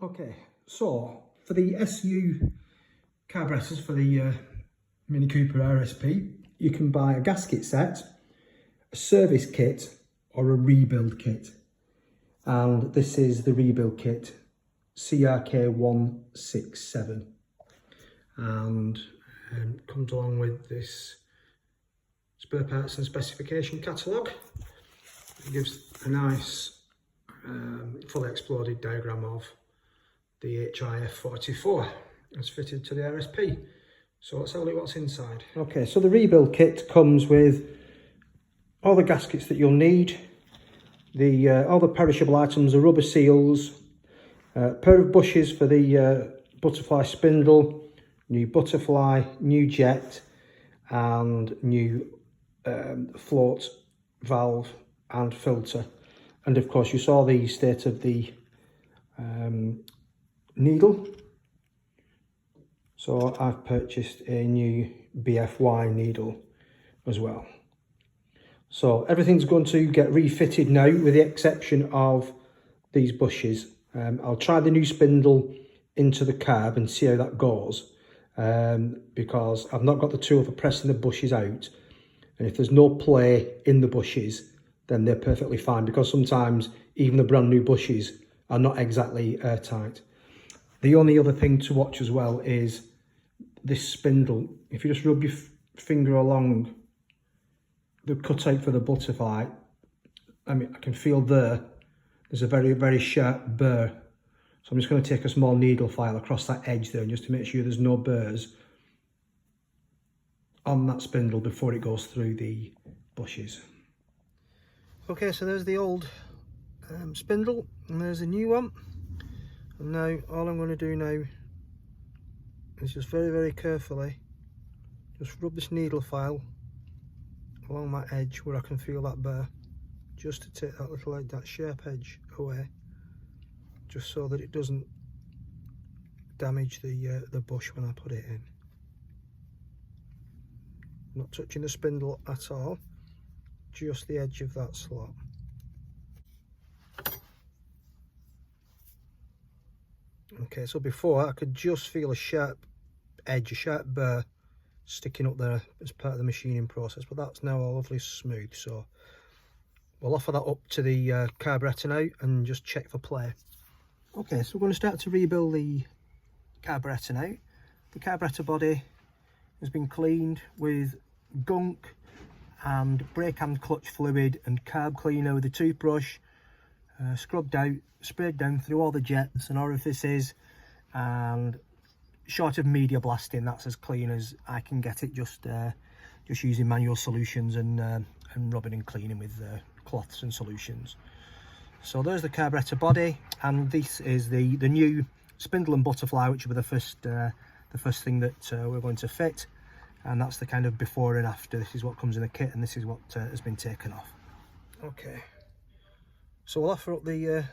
Okay, so for the SU carburetors for the Mini Cooper RSP, you can buy a gasket set, a service kit, or a rebuild kit. And this is the rebuild kit, CRK167. And comes along with this spare parts and specification catalogue. It gives a nice fully exploded diagram of the HIF44 that's fitted to the RSP. So let's have a look what's inside. Okay, so the rebuild kit comes with all the gaskets that you'll need, all the perishable items, the rubber seals, a pair of bushes for the butterfly spindle, new butterfly, new jet, and new float valve and filter. And of course you saw the state of the needle, so I've purchased a new BFY needle as well. So everything's going to get refitted now with the exception of these bushes. I'll try the new spindle into the carb and see how that goes, because I've not got the tool for pressing the bushes out, and if there's no play in the bushes then they're perfectly fine, because sometimes even the brand new bushes are not exactly airtight. The only other thing to watch as well is this spindle. If you just rub your finger along the cutout for the butterfly, I can feel there's a very, very sharp burr. So I'm just going to take a small needle file across that edge there, just to make sure there's no burrs on that spindle before it goes through the bushes. Okay, so there's the old spindle, and there's a new one. And now all I'm going to do now is just very, very carefully just rub this needle file along that edge where I can feel that burr, just to take that little, that sharp edge away, just so that it doesn't damage the bush when I put it in. Not touching the spindle at all, just the edge of that slot. Okay, so before I could just feel a sharp edge, a sharp burr sticking up there as part of the machining process, but that's now all lovely smooth. So we'll offer that up to the carburetor now and just check for play. Okay, so we're going to start to rebuild the carburetor now. The carburetor body has been cleaned with gunk and brake and clutch fluid and carb cleaner with a toothbrush, scrubbed out, sprayed down through all the jets and orifices, and short of media blasting, that's as clean as I can get it, just using manual solutions and rubbing and cleaning with cloths and solutions. So there's the carburetor body, and this is the new spindle and butterfly, which will be the first thing that we're going to fit. And that's the kind of before and after. This is what comes in the kit, and this is what has been taken off. Okay, so we'll offer up the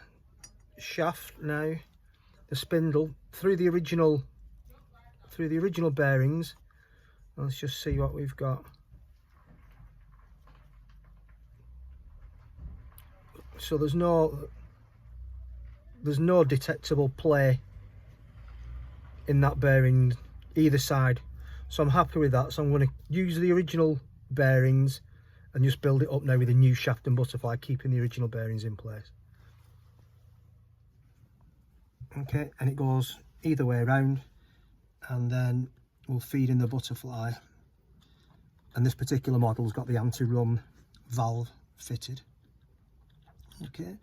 shaft now, the spindle through the original bearings. Let's just see what we've got. So there's no detectable play in that bearing either side, so I'm happy with that. So I'm going to use the original bearings and just build it up now with a new shaft and butterfly, keeping the original bearings in place. Okay, and it goes either way around, and then we'll feed in the butterfly, and this particular model's got the anti-run valve fitted. Okay,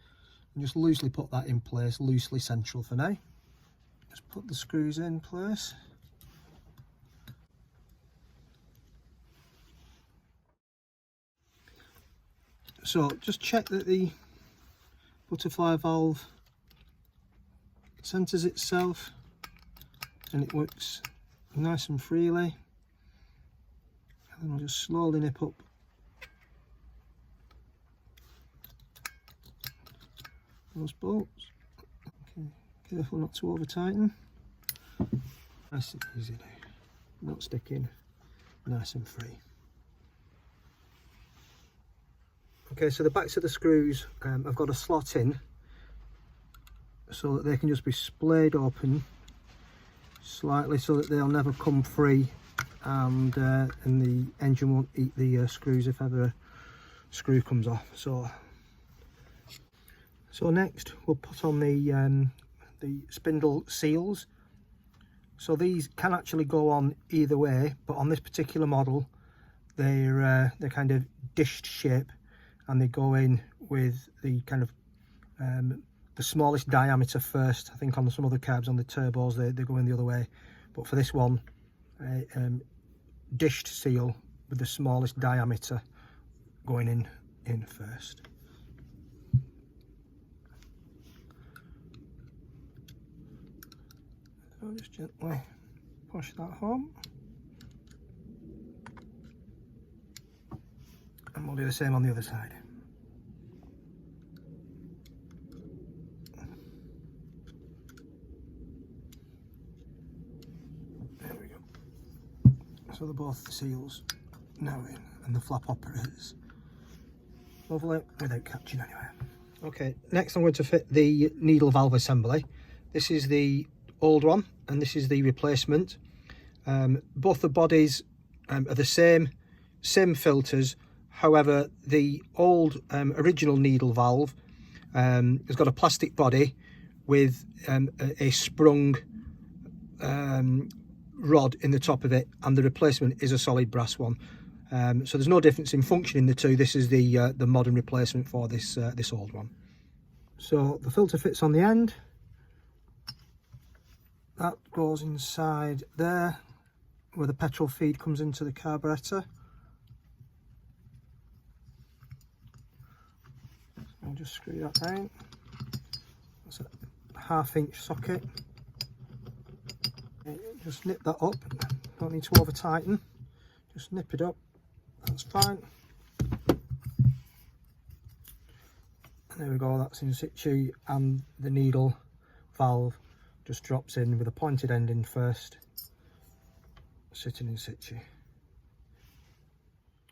and just loosely put that in place, loosely central for now. Just put the screws in place. So just check that the butterfly valve centres itself and it works nice and freely, and then I'll just slowly nip up those bolts. Okay, careful not to over tighten. Nice and easy now, not sticking, nice and free. Okay, so the backs of the screws, I've got a slot in so that they can just be splayed open slightly so that they'll never come free, and the engine won't eat the screws if ever a screw comes off. So next we'll put on the spindle seals. So these can actually go on either way, but on this particular model they're kind of dished shape, and they go in with the kind of the smallest diameter first. I think on some other carbs, on the turbos, they go in the other way, but for this one, dished seal with the smallest diameter going in first. So just gently push that home, and we'll do the same on the other side. There we go. So they're both the seals now in, and the flap operates lovely without catching anywhere. Okay, next I'm going to fit the needle valve assembly. This is the old one and this is the replacement. Both the bodies are the same filters. However, the old original needle valve has got a plastic body with a sprung rod in the top of it, and the replacement is a solid brass one. So there's no difference in function in the two. This is the modern replacement for this old one. So the filter fits on the end. That goes inside there, where the petrol feed comes into the carburetor. I'll just screw that down. That's a 1/2 inch socket. Just nip that up. Don't need to over tighten. Just nip it up. That's fine. And there we go. That's in situ, and the needle valve just drops in with a pointed end in first, sitting in situ.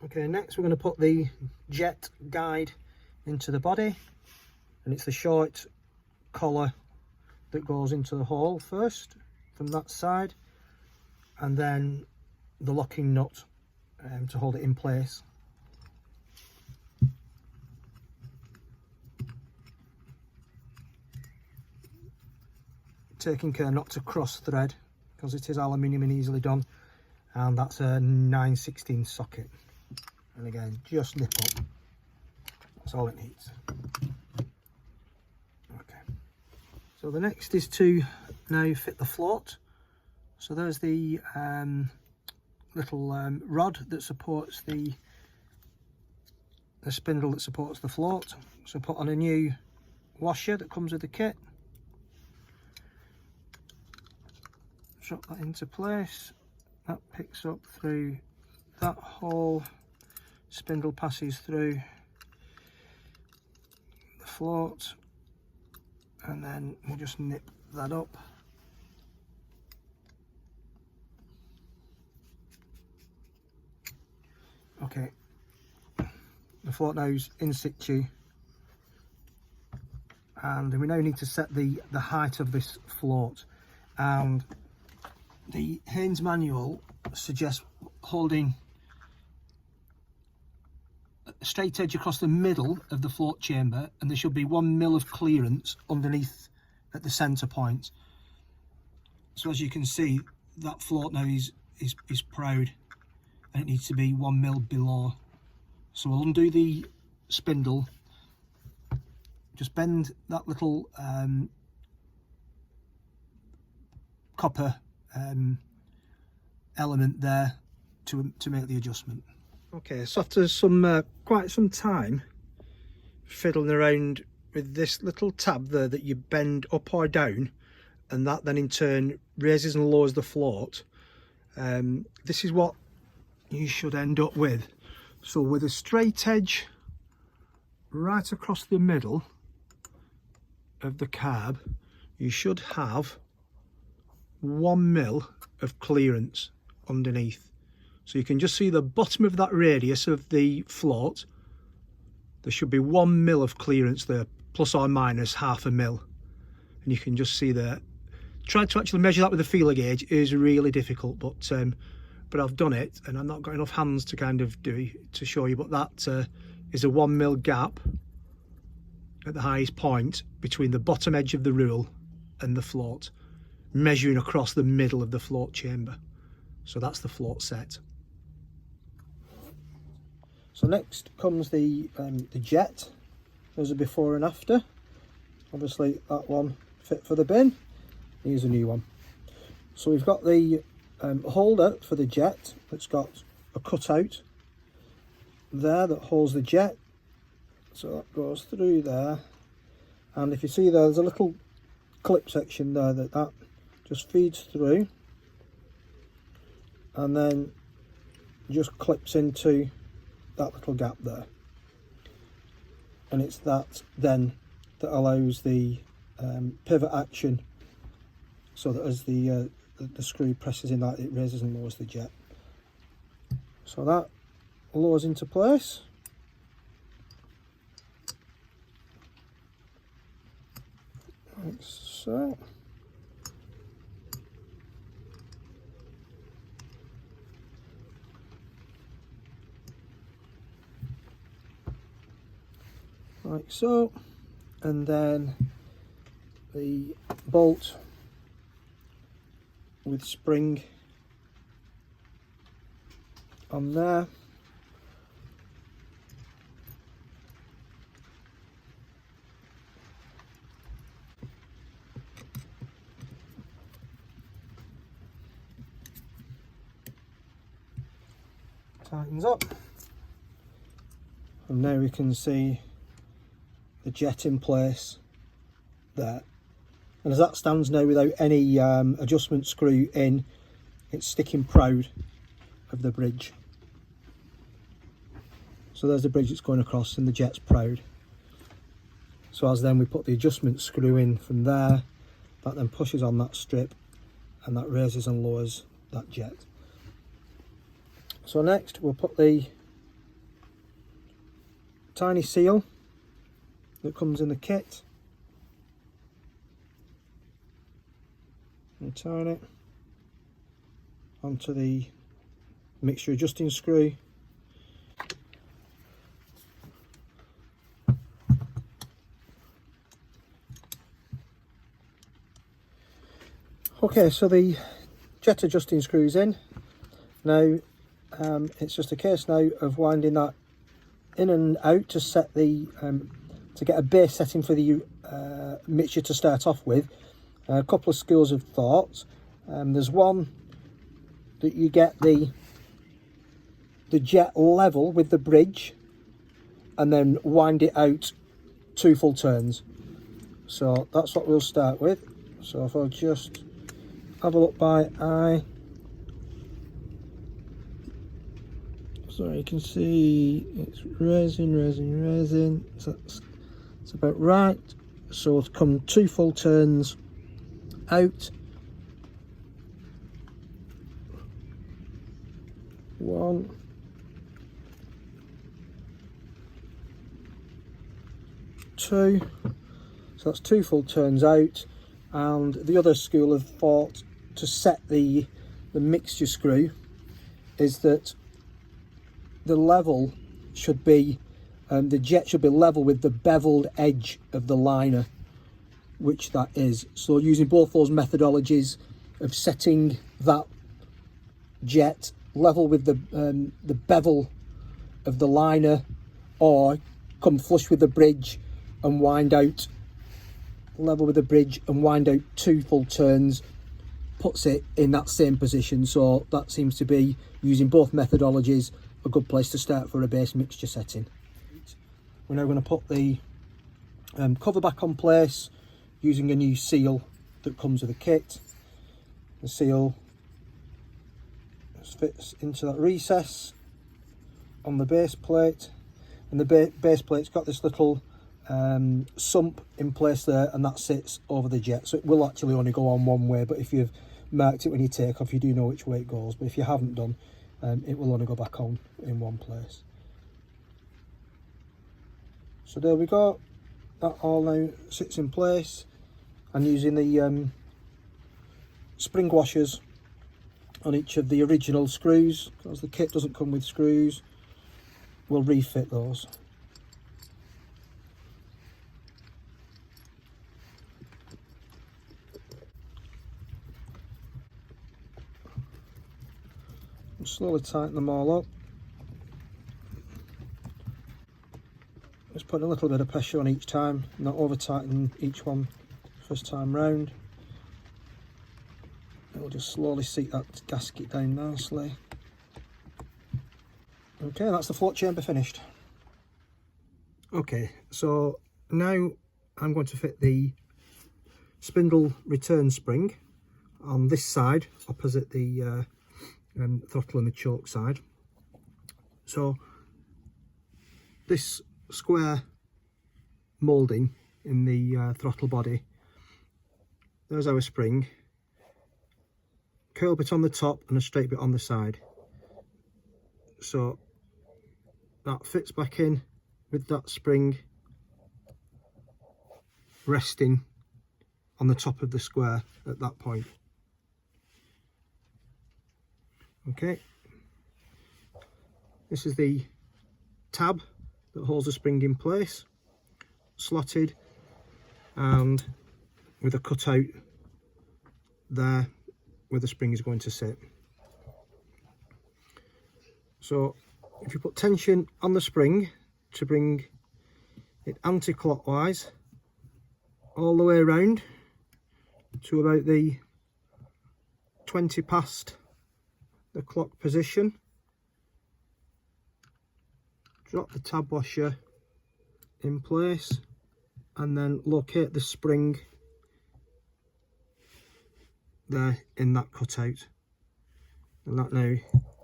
Okay, next we're going to put the jet guide into the body, and it's the short collar that goes into the hole first from that side, and then the locking nut to hold it in place. Taking care not to cross thread, because it is aluminium and easily done, and that's a 9/16 socket, and again just nip up. That's all it needs. Okay, so the next is to now fit the float. So there's the little rod that supports the spindle that supports the float. So put on a new washer that comes with the kit. Drop that into place. That picks up through that hole. Spindle passes through the float, and then we'll just nip that up. Okay, the float now is in situ, and we now need to set the height of this float, and the Haynes manual suggests holding a straight edge across the middle of the float chamber, and there should be 1 mil of clearance underneath at the centre point. So as you can see, that float now is proud, and it needs to be 1 mil below. So we'll undo the spindle, just bend that little copper element there to make the adjustment. Okay, so after quite some time fiddling around with this little tab there that you bend up or down, and that then in turn raises and lowers the float, this is what you should end up with. So with a straight edge right across the middle of the carb, you should have 1 mil of clearance underneath. So you can just see the bottom of that radius of the float. There should be 1 mil of clearance there, plus or minus 1/2 mil. and you can just see there. Trying to actually measure that with a feeler gauge is really difficult, but I've done it, and I've not got enough hands to kind of to show you. But that is a 1 mil gap at the highest point between the bottom edge of the rule and the float, measuring across the middle of the float chamber. So that's the float set. So next comes the jet. There's a before and after. Obviously that one fit for the bin. Here's a new one. So we've got the holder for the jet that's got a cutout there that holds the jet. So that goes through there, and if you see there's a little clip section there that just feeds through and then just clips into that little gap there, and it's that then that allows the pivot action, so that as the screw presses in that, it raises and lowers the jet. So that lowers into place. Like so. Like so, and then the bolt with spring on there. Tightens up, and now we can see the jet in place there, and as that stands now without any adjustment screw in, it's sticking proud of the bridge. So there's the bridge that's going across and the jet's proud. So as then we put the adjustment screw in from there, that then pushes on that strip and that raises and lowers that jet. So next we'll put the tiny seal that comes in the kit and turn it onto the mixture adjusting screw. Okay, so the jet adjusting screw is in. Now it's just a case now of winding that in and out to set the to get a base setting for the mixture to start off with. A couple of schools of thought. There's one that you get the jet level with the bridge and then wind it out 2 full turns. So that's what we'll start with. So if I'll just have a look by eye. So you can see it's raising. So it's about right. So it'll come 2 full turns out. 1, 2. So that's 2 full turns out. And the other school of thought to set the mixture screw is that the level should be, the jet should be level with the beveled edge of the liner, which that is. So using both those methodologies of setting that jet level with the bevel of the liner, or come flush with the bridge and wind out level with the bridge and wind out 2 full turns, puts it in that same position. So that seems to be, using both methodologies, a good place to start for a base mixture setting. We're now going to put the cover back on place using a new seal that comes with the kit. The seal just fits into that recess on the base plate, and the base plate's got this little sump in place there, and that sits over the jet, so it will actually only go on one way. But if you've marked it when you take off, you do know which way it goes. But if you haven't done, it will only go back on in one place. So there we go, that all now sits in place. and using the spring washers on each of the original screws, because the kit doesn't come with screws, we'll refit those. And slowly tighten them all up. Just putting a little bit of pressure on each time, not over tighten each one first time round. It'll just slowly seat that gasket down nicely. Okay, that's the float chamber finished. Okay, so now I'm going to fit the spindle return spring on this side, opposite the throttle and the choke side. So this square moulding in the throttle body, there's our spring, curl bit on the top and a straight bit on the side, so that fits back in with that spring resting on the top of the square at that point. Okay, this is the tab that holds the spring in place, slotted and with a cutout there where the spring is going to sit. So if you put tension on the spring to bring it anti-clockwise all the way around to about the 20 past the clock position, drop the tab washer in place and then locate the spring there in that cutout, and that now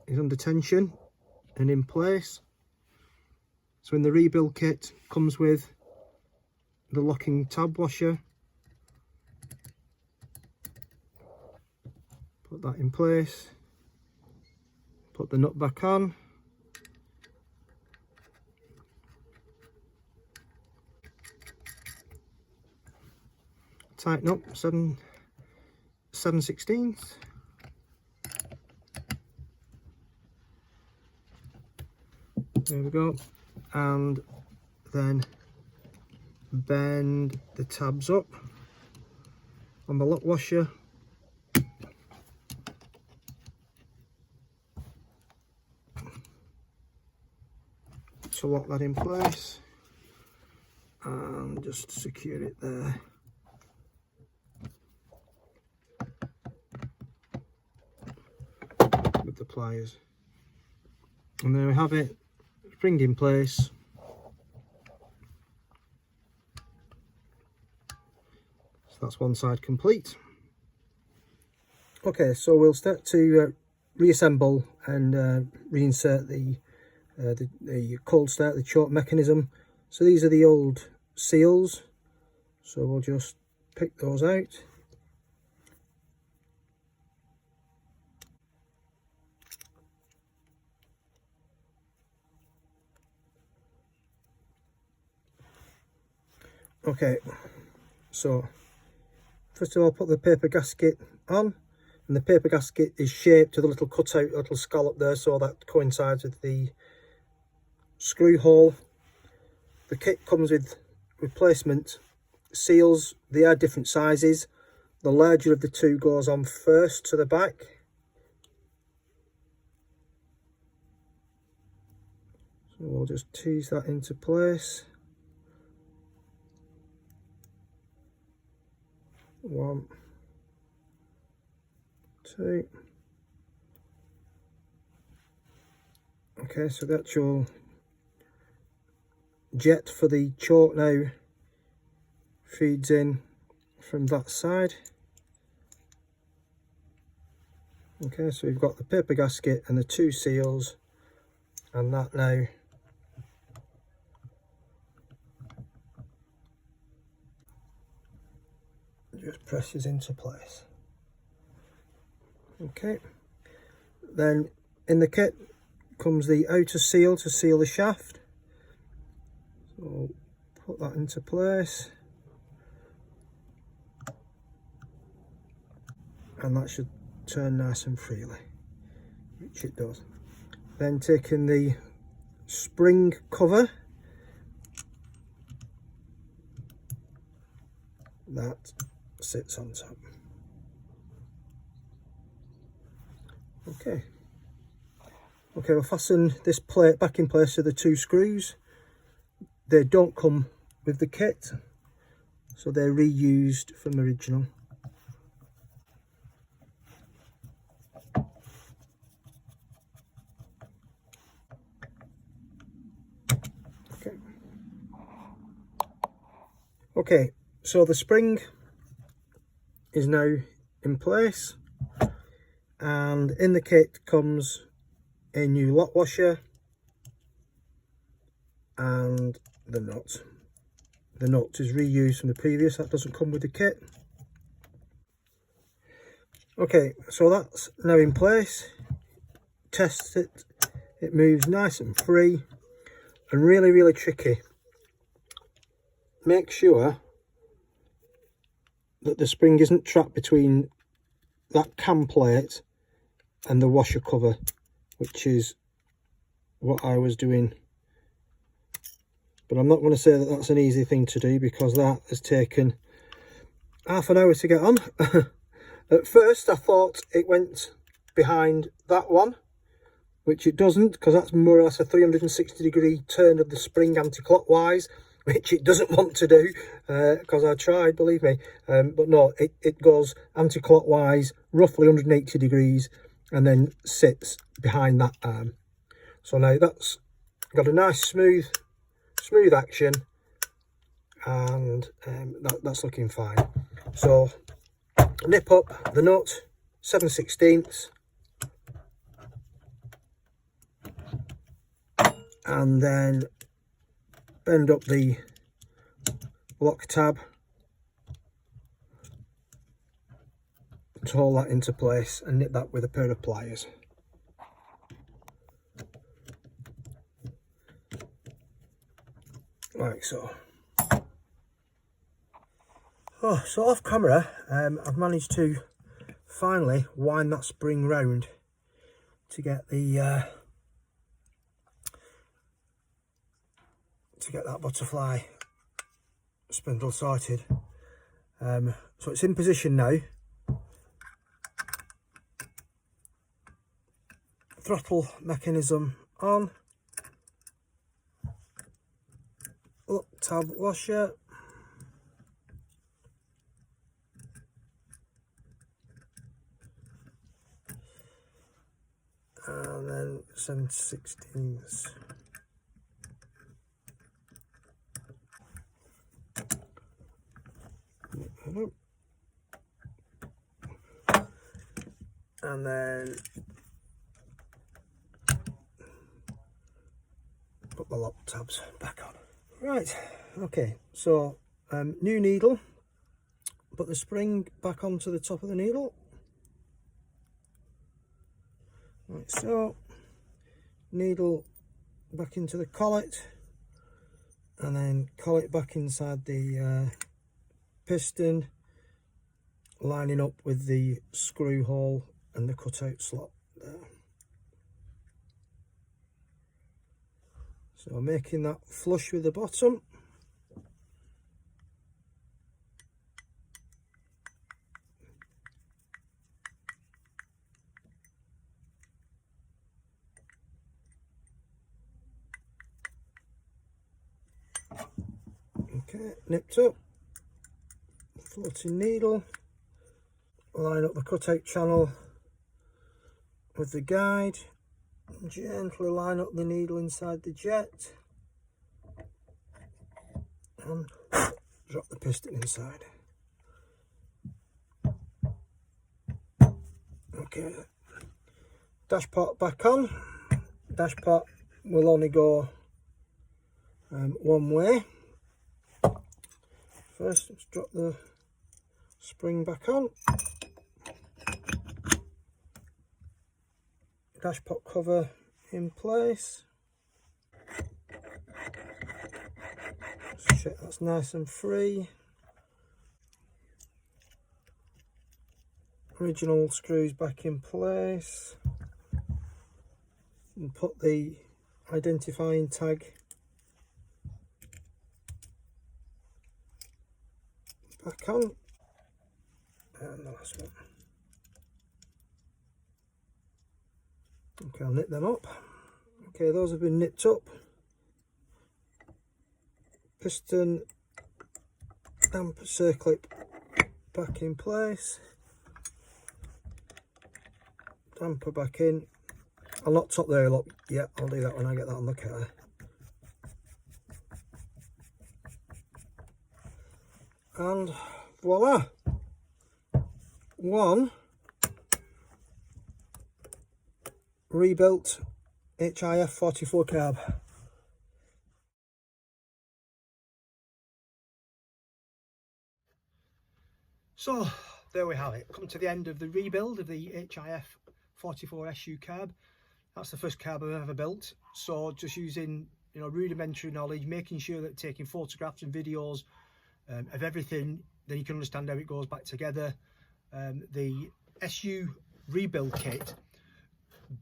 is under tension and in place. So in the rebuild kit comes with the locking tab washer. Put that in place, put the nut back on, tighten up 7/16. There we go, and then bend the tabs up on the lock washer. To lock that in place and just secure it there. With the pliers, and there we have it, spring in place. So that's one side complete. Okay, so we'll start to reassemble and reinsert the cold start, the choke mechanism. So these are the old seals, so we'll just pick those out. Okay, so first of all put the paper gasket on, and the paper gasket is shaped to the little cutout, little scallop there, so that coincides with the screw hole. The kit comes with replacement seals. They are different sizes. The larger of the two goes on first to the back. So we'll just tease that into place. 1, 2. Okay, so the actual jet for the choke now feeds in from that side. Okay, so we've got the paper gasket and the two seals, and that now just presses into place. Okay, then in the kit comes the outer seal to seal the shaft, so put that into place. and that should turn nice and freely, which it does. Then taking the spring cover, that sits on top. Okay, we'll fasten this plate back in place to the 2 screws. They don't come with the kit, so they're reused from the original. Okay, so the spring is now in place, and in the kit comes a new lock washer and the nut. The nut is reused from the previous, that doesn't come with the kit. Okay, so that's now in place. Test it, it moves nice and free, and really tricky. Make sure that the spring isn't trapped between that cam plate and the washer cover, which is what I was doing. But I'm not going to say that that's an easy thing to do, because that has taken half an hour to get on. At first I thought it went behind that one, which it doesn't, because that's more or less a 360-degree turn of the spring anti-clockwise, which it doesn't want to do, because I tried, believe me. But no, it goes anti-clockwise, roughly 180 degrees, and then sits behind that arm. So now that's got a nice smooth action, and that's looking fine. So nip up the nut 7/16, and then bend up the lock tab to hold that into place, and nip that with a pair of pliers. Like so. So off camera, I've managed to finally wind that spring round to get the that butterfly spindle sorted. So it's in position now. Throttle mechanism on. Lock tab washer. And then 7/16. And then put the lock tabs back on. Right, okay, so new needle, put the spring back onto the top of the needle, like so. Needle back into the collet, and then collet back inside the piston, lining up with the screw hole and the cutout slot there. So making that flush with the bottom. Okay, nipped up, floating needle, line up the cutout channel with the guide, gently line up the needle inside the jet, and drop the piston inside. Okay, dash pot back on. Dash pot will only go one way. First, let's drop the spring back on. Dash pot cover in place. Check that's nice and free. original screws back in place and put the identifying tag back on, and the last one. Okay, I'll nip them up. Okay, those have been nipped up. Piston damper circlip back in place. Damper back in. I'll not top the oil up yet, I'll do that when I get that on the car. And voila! One rebuilt HIF44 carb. So there we have it. Come to the end of the rebuild of the HIF44 SU carb. That's the first carb I've ever built. So just using, you know, rudimentary knowledge, making sure that taking photographs and videos of everything, then you can understand how it goes back together. The SU rebuild kit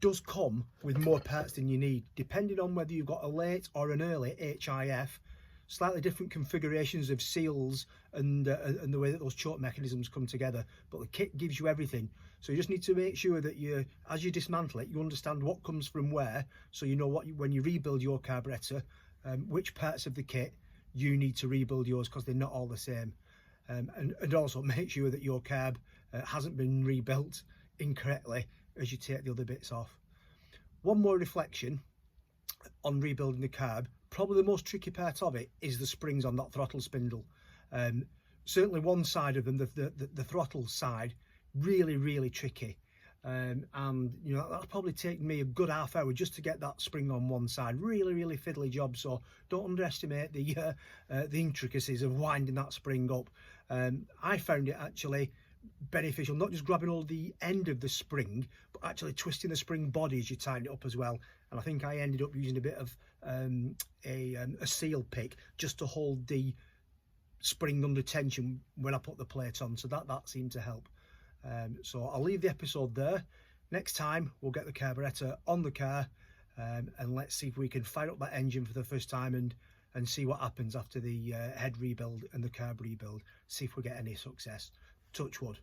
does come with more parts than you need, depending on whether you've got a late or an early HIF. Slightly different configurations of seals and the way that those choke mechanisms come together, but the kit gives you everything. So you just need to make sure that you, as you dismantle it, you understand what comes from where, so you know what when you rebuild your carburetor, which parts of the kit you need to rebuild yours, because they're not all the same. And also make sure that your carb hasn't been rebuilt incorrectly as you take the other bits off. One more reflection on rebuilding the carb. Probably the most tricky part of it is the springs on that throttle spindle. Certainly one side of them, the throttle side, really tricky. And you know, that'll probably take me a good half hour just to get that spring on one side. Really fiddly job, so don't underestimate the intricacies of winding that spring up. I found it actually beneficial, not just grabbing all the end of the spring, but actually twisting the spring body as you tighten it up as well. And I think I ended up using a bit of a seal pick just to hold the spring under tension when I put the plate on, so that seemed to help. So I'll leave the episode there. Next time we'll get the carburetor on the car, and let's see if we can fire up that engine for the first time and see what happens after the head rebuild and the carb rebuild. See if we get any success. Touch wood.